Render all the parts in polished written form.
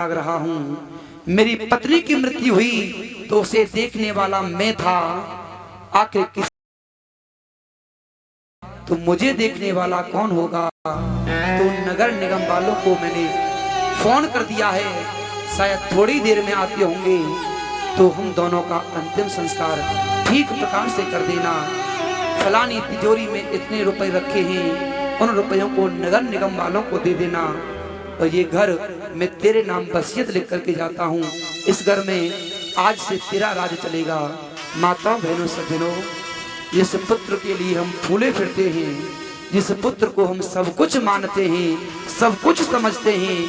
जाग रहा हूँ। मेरी पत्नी की मृत्यु हुई तो उसे देखने वाला मैं था, आखिर किस तो मुझे देखने वाला कौन होगा। तो नगर निगम वालों को मैंने फोन कर दिया है, शायद थोड़ी देर में आते होंगे, तो हम दोनों का अंतिम संस्कार ठीक प्रकार से कर देना। फलानी तिजोरी में इतने रुपए रखे हैं, उन रुपयों को नगर निगम वालों को दे देना। और ये घर मैं तेरे नाम वसीयत लिख करके जाता हूँ, इस घर में आज से तेरा राज चलेगा। माता बहनों सज्जनों, जिस पुत्र के लिए हम फूले फिरते हैं, जिस पुत्र को हम सब कुछ मानते हैं, सब कुछ समझते हैं,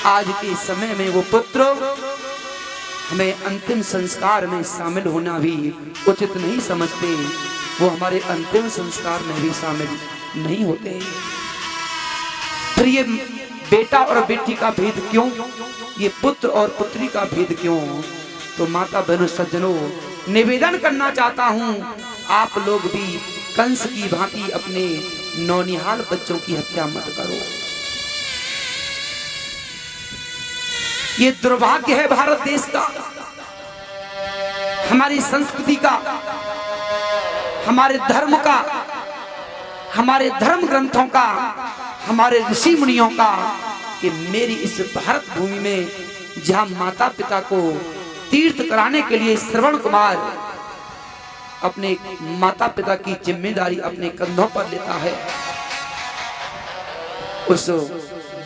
आज के समय में वो पुत्र हमें अंतिम संस्कार में शामिल होना भी उचित नहीं समझते, वो हमारे अंतिम संस्कार में भी शामिल नहीं होते। फिर ये बेटा और बेटी का भेद क्यों, ये पुत्र और पुत्री का भेद क्यों? तो माता बहनों सज्जनों, निवेदन करना चाहता हूं, आप लोग भी कंस की भांति अपने नौनिहाल बच्चों की हत्या मत करो। ये दुर्भाग्य है भारत देश का, हमारी संस्कृति का, हमारे धर्म का, हमारे धर्म ग्रंथों का, हमारे ऋषि मुनियों का, कि मेरी इस भारत भूमि में जहां माता पिता को तीर्थ कराने के लिए श्रवण कुमार अपने माता पिता की जिम्मेदारी अपने कंधों पर लेता है, उस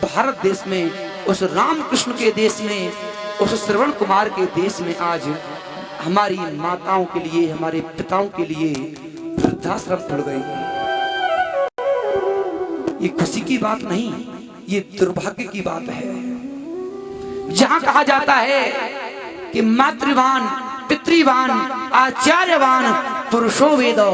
भारत देश में, उस रामकृष्ण के देश में, उस श्रवण कुमार के देश में आज हमारी माताओं के लिए, हमारे पिताओं के लिए वृद्धाश्रम खुल गए। ये खुशी की बात नहीं, ये दुर्भाग्य की बात है। जहां कहा जाता है कि मातृवान, पितृवान, आचार्यवान पुरुषो वेदो,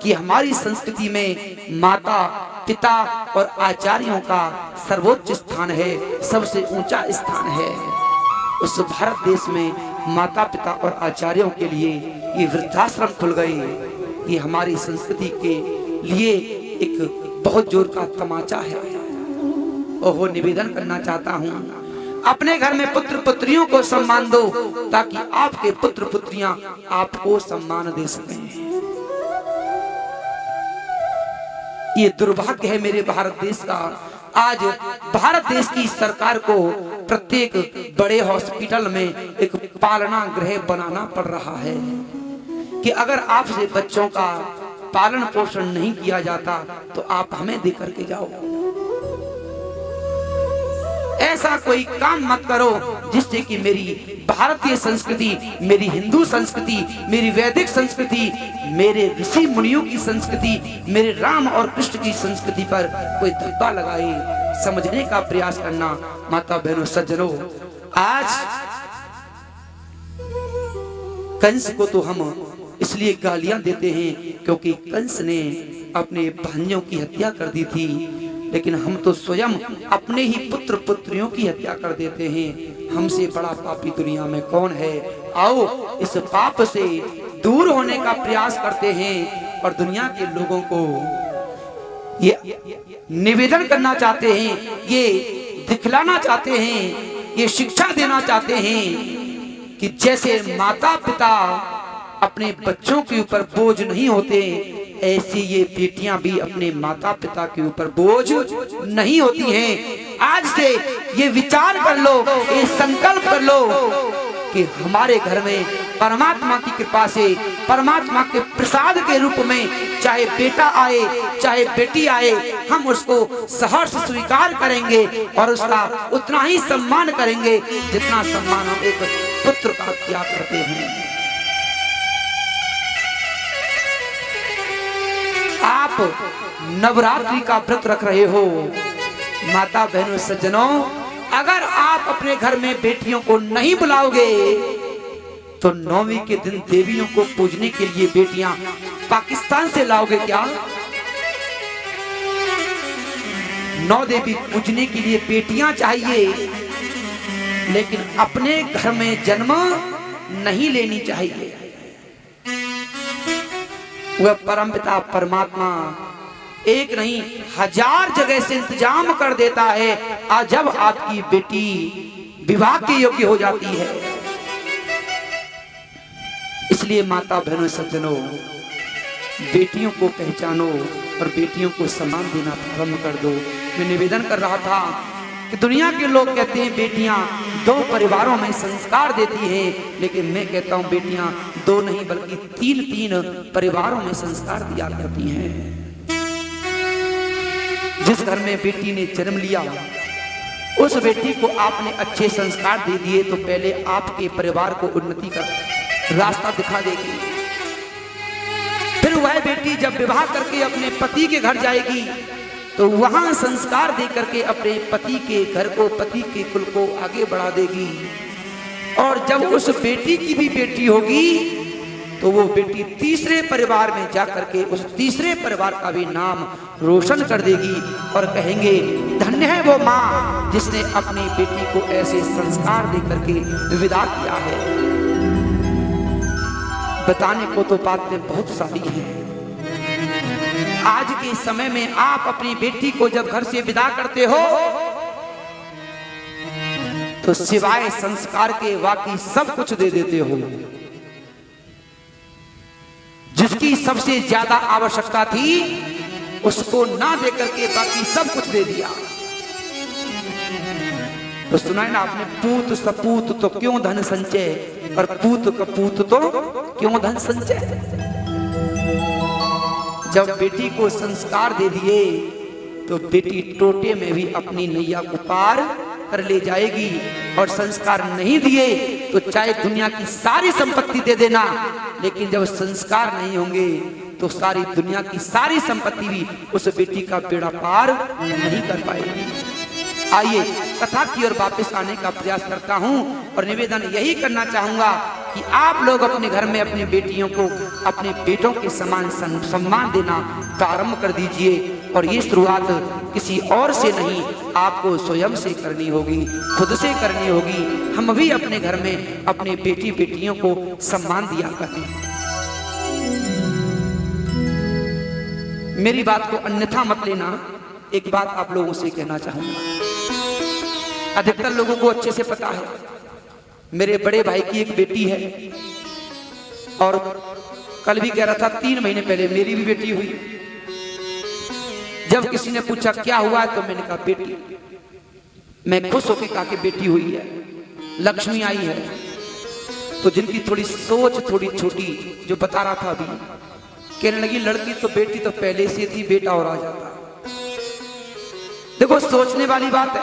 कि हमारी संस्कृति में माता, पिता और आचार्यों का सर्वोच्च स्थान है, सबसे ऊंचा स्थान है। उस भारत देश में माता पिता और आचार्यों के लिए ये वृद्धाश्रम खुल गए। ये हमारी संस्कृति के लिए एक बहुत जोर का तमाचा है। ओहो, निवेदन करना चाहता हूँ, अपने घर में पुत्र पुत्रियों को सम्मान दो, ताकि आपके पुत्र पुत्रियां आपको सम्मान दे सकें। ये दुर्भाग्य है मेरे भारत देश का। आज भारत देश की सरकार को प्रत्येक बड़े हॉस्पिटल में एक पालना गृह बनाना पड़ रहा है, कि अगर आपसे बच्चों का पालन पोषण नहीं किया जाता तो आप हमें दे करके जाओ। ऐसा कोई काम मत करो जिससे कि मेरी भारतीय संस्कृति, मेरी हिंदू संस्कृति, मेरी वैदिक संस्कृति, मेरे ऋषि मुनियों की संस्कृति, मेरे राम और कृष्ण की संस्कृति पर कोई धब्बा लगाए। समझने का प्रयास करना माता बहनों सज्जनों। आज कंस को तो हम इसलिए गालियां देते हैं क्योंकि कंस ने अपने भाइयों की हत्या कर दी थी, लेकिन हम तो स्वयं अपने ही पुत्र पुत्रियों की हत्या कर देते हैं। हमसे बड़ा पापी दुनिया में कौन है? आओ इस पाप से दूर होने का प्रयास करते हैं और दुनिया के लोगों को ये निवेदन करना चाहते हैं, ये दिखलाना चाहते हैं, ये शिक्षा देना चाहते हैं कि जैसे माता पिता अपने बच्चों के ऊपर बोझ नहीं होते, ऐसी ये बेटियां भी अपने माता पिता के ऊपर बोझ नहीं होती हैं। आज से ये विचार कर लो, ये संकल्प कर लो कि हमारे घर में परमात्मा की कृपा से, परमात्मा के प्रसाद के रूप में चाहे बेटा आए चाहे बेटी आए, हम उसको सहर्ष स्वीकार करेंगे और उसका उतना ही सम्मान करेंगे जितना सम्मान हम एक पुत्र का किया करते हैं। आप नवरात्रि का व्रत रख रहे हो, माता बहनों सज्जनों, अगर आप अपने घर में बेटियों को नहीं बुलाओगे तो नौवीं के दिन देवियों को पूजने के लिए बेटियां पाकिस्तान से लाओगे क्या? 9 देवी पूजने के लिए बेटियां चाहिए, लेकिन अपने घर में जन्म नहीं लेनी चाहिए। वह परमपिता परमात्मा एक नहीं 1000 जगह से इंतजाम कर देता है। आज जब आपकी बेटी विवाह के योग्य हो जाती है। इसलिए माता बहनों सज्जनों, बेटियों को पहचानो और बेटियों को सम्मान देना प्रारंभ कर दो। मैं निवेदन कर रहा था कि दुनिया के लोग कहते हैं बेटियां 2 परिवारों में संस्कार देती हैं, लेकिन मैं कहता हूं बेटियां 2 नहीं बल्कि 3 परिवारों में संस्कार दिया करती हैं। जिस घर में बेटी ने जन्म लिया उस बेटी को आपने अच्छे संस्कार दे दिए तो पहले आपके परिवार को उन्नति का रास्ता दिखा देगी। फिर वह बेटी जब विवाह करके अपने पति के घर जाएगी तो वहां संस्कार दे करके अपने पति के घर को, पति के कुल को आगे बढ़ा देगी। और जब उस बेटी की भी बेटी होगी तो वो बेटी तीसरे परिवार में जाकर के उस तीसरे परिवार का भी नाम रोशन कर देगी और कहेंगे धन्य है वो माँ जिसने अपनी बेटी को ऐसे संस्कार दे करके विदा किया है। बताने को तो बातें बहुत सारी हैं। आज के समय में आप अपनी बेटी को जब घर से विदा करते हो तो सिवाय संस्कार के बाकी सब कुछ दे देते हो। जिसकी सबसे ज्यादा आवश्यकता थी उसको ना दे करके बाकी सब कुछ दे दिया। तो सुना है ना आपने, पूत सपूत तो क्यों धन संचय और पूत कपूत तो क्यों धन संचय। जब बेटी को संस्कार दे दिए तो बेटी टोटे में भी अपनी नैया को पार कर ले जाएगी। और संस्कार नहीं दिए तो चाहे दुनिया की सारी संपत्ति दे देना, लेकिन जब संस्कार नहीं होंगे तो सारी दुनिया की सारी संपत्ति भी उस बेटी का बेड़ा पार नहीं कर पाएगी। आइए कथा की ओर वापस आने का प्रयास करता हूं और निवेदन यही करना चाहूंगा कि आप लोग अपने घर में अपनी बेटियों को अपने बेटों के समान सम्मान देना प्रारंभ कर दीजिए। और ये शुरुआत किसी और से नहीं, आपको स्वयं से करनी होगी, खुद से करनी होगी। हम भी अपने घर में अपने बेटी बेटियों को सम्मान दिया करें। मेरी बात को अन्यथा मत लेना। एक बात आप लोगों से कहना चाहूंगा, अधिकतर लोगों को अच्छे से पता है मेरे बड़े भाई की एक बेटी है और कल भी कह रहा था 3 महीने पहले मेरी भी बेटी हुई। जब किसी ने पूछा क्या हुआ तो मैंने कहा बेटी। मैं खुश होकर कहा कि बेटी हुई है, लक्ष्मी आई है। तो जिनकी थोड़ी सोच थोड़ी छोटी, जो बता रहा था अभी, कहने लगी लड़की तो बेटी तो पहले से थी, बेटा और आ जाता। देखो सोचने वाली बात है।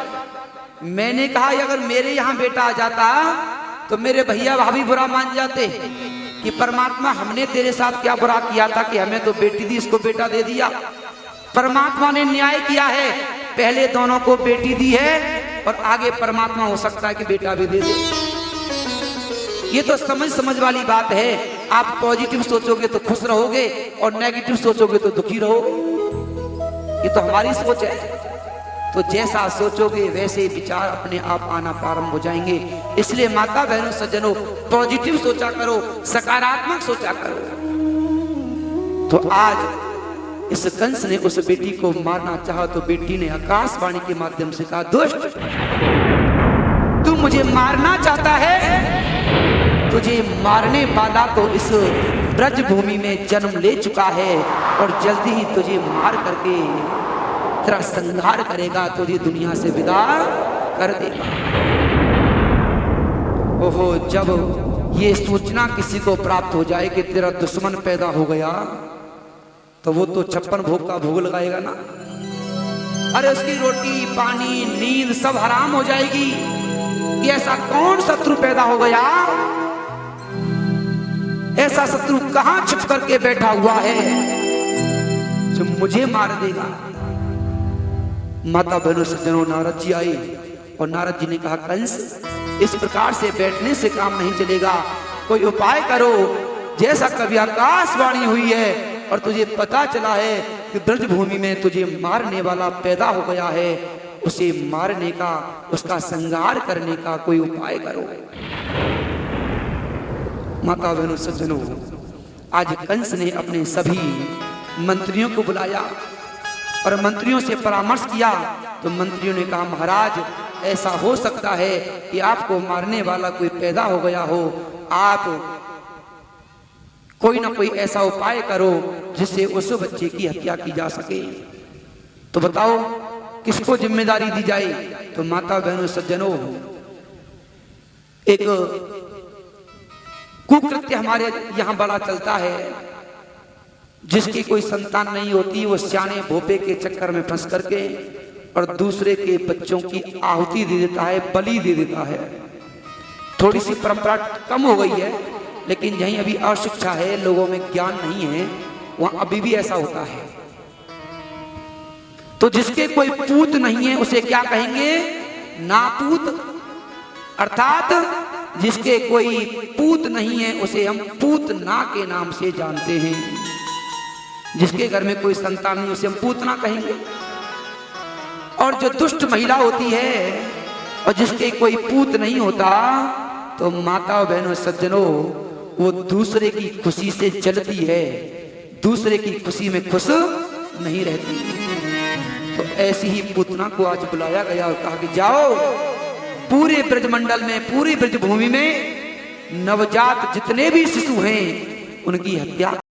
मैंने कहा अगर मेरे यहाँ बेटा आ जाता तो मेरे भैया भाभी बुरा मान जाते कि परमात्मा हमने तेरे साथ क्या बुरा किया था कि हमें तो बेटी दी, इसको बेटा दे दिया। परमात्मा ने न्याय किया है, पहले दोनों को बेटी दी है और आगे परमात्मा हो सकता है कि बेटा भी दे दे। ये तो समझ वाली बात है। आप पॉजिटिव सोचोगे तो खुश रहोगे और नेगेटिव सोचोगे तो दुखी रहोगे। ये तो हमारी सोच है। तो जैसा सोचोगे वैसे विचार अपने आप आना प्रारंभ हो जाएंगे। इसलिए माता बहनों सज्जनों, पॉजिटिव सोचा करो, सकारात्मक सोचा करो। तो आज इस कंस ने उस बेटी को मारना चाहा तो बेटी ने आकाशवाणी के माध्यम से कहा, दुष्ट तू मुझे मारना चाहता है, तुझे मारने वाला तो इस ब्रज भूमि में जन्म ले चुका है और जल्दी ही तुझे मार करके तेरा संहार करेगा, तुझे दुनिया से विदा कर देगा। ओहो, जब ये सूचना किसी को प्राप्त हो जाए कि तेरा दुश्मन पैदा हो गया तो वो तो 56 भोग का भोग लगाएगा ना। अरे उसकी रोटी पानी नींद सब हराम हो जाएगी कि ऐसा कौन शत्रु पैदा हो गया, ऐसा शत्रु कहां छुप करके बैठा हुआ है जो मुझे मार देगा। माता बहनों सज्जनों, नारद जी आए और नारद जी ने कहा, कंस इस प्रकार से बैठने से काम नहीं चलेगा, कोई उपाय करो। जैसा कभी आकाशवाणी हुई है और तुझे पता चला है कि ब्रज भूमि में तुझे मारने वाला पैदा हो गया है, उसे मारने का, उसका संहार करने का कोई उपाय करो। माता बहनों सज्जनों, आज कंस ने अपने सभी मंत्रियों को बुलाया और मंत्रियों से परामर्श किया। तो मंत्रियों ने कहा, महाराज ऐसा हो सकता है कि आपको मारने वाला कोई पैदा हो गया हो, आप कोई ना कोई ऐसा उपाय करो जिससे उस बच्चे की हत्या की जा सके। तो बताओ किसको जिम्मेदारी दी जाए? तो माता बहनों सज्जनों, एक कुकृत्य हमारे यहाँ बड़ा चलता है। जिसकी कोई संतान नहीं होती वो सियाने भोपे के चक्कर में फंस करके और दूसरे के बच्चों की आहुति दे देता है, बलि दे देता है। थोड़ी सी परंपरा कम हो गई है, लेकिन यहीं अभी अशिक्षा है, लोगों में ज्ञान नहीं है, वहां अभी भी ऐसा होता है। तो जिसके कोई पूत नहीं है उसे क्या कहेंगे? नापूत। अर्थात जिसके कोई पूत नहीं है उसे हम पूतना के नाम से जानते हैं। जिसके घर में कोई संतान नहीं उसे हम पूतना कहेंगे। और जो दुष्ट महिला होती है और जिसके कोई पूत नहीं होता, तो माता बहनों सज्जनों, वो दूसरे की खुशी से जलती है, दूसरे की खुशी में खुश नहीं रहती। तो ऐसी ही पूतना को आज बुलाया गया और कहा कि जाओ पूरे ब्रजमंडल में, पूरी ब्रजभूमि में नवजात जितने भी शिशु हैं उनकी हत्या